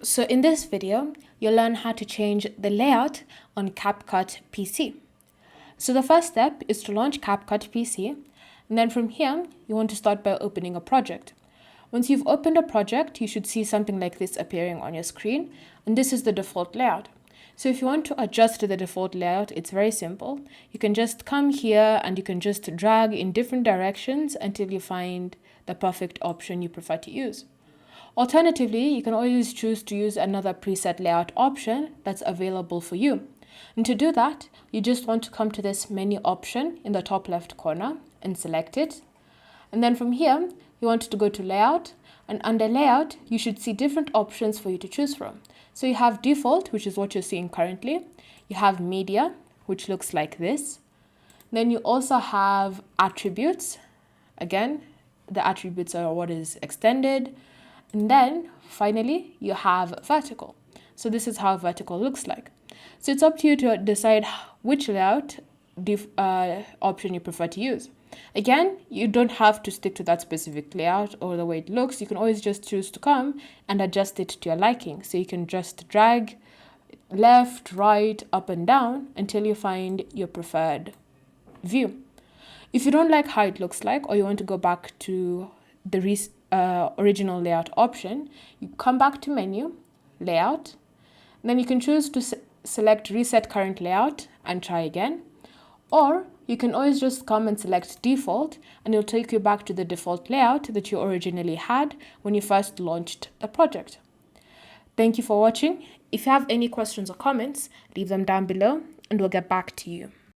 So in this video, you'll learn how to change the layout on CapCut PC. So the first step is to launch CapCut PC, and then from here, you want to start by opening a project. Once you've opened a project, you should see something like this appearing on your screen, and this is the default layout. So if you want to adjust the default layout, it's very simple. You can just come here and you can just drag in different directions until you find the perfect option you prefer to use. Alternatively, you can always choose to use another preset layout option that's available for you. And to do that, you just want to come to this menu option in the top left corner and select it. And then from here, you want to go to layout, and under layout, you should see different options for you to choose from. So you have default, which is what you're seeing currently. You have media, which looks like this. Then you also have attributes. Again, the attributes are what is extended. And then finally, you have vertical. So this is how vertical looks like. So it's up to you to decide which layout option you prefer to use. Again, you don't have to stick to that specific layout or the way it looks. You can always just choose to come and adjust it to your liking. So you can just drag left, right, up and down until you find your preferred view. If you don't like how it looks like, or you want to go back to the original layout option, you come back to menu, layout, and then you can choose to select reset current layout and try again. Or you can always just come and select default, and it'll take you back to the default layout that you originally had when you first launched the project. Thank you for watching. If you have any questions or comments, leave them down below and we'll get back to you.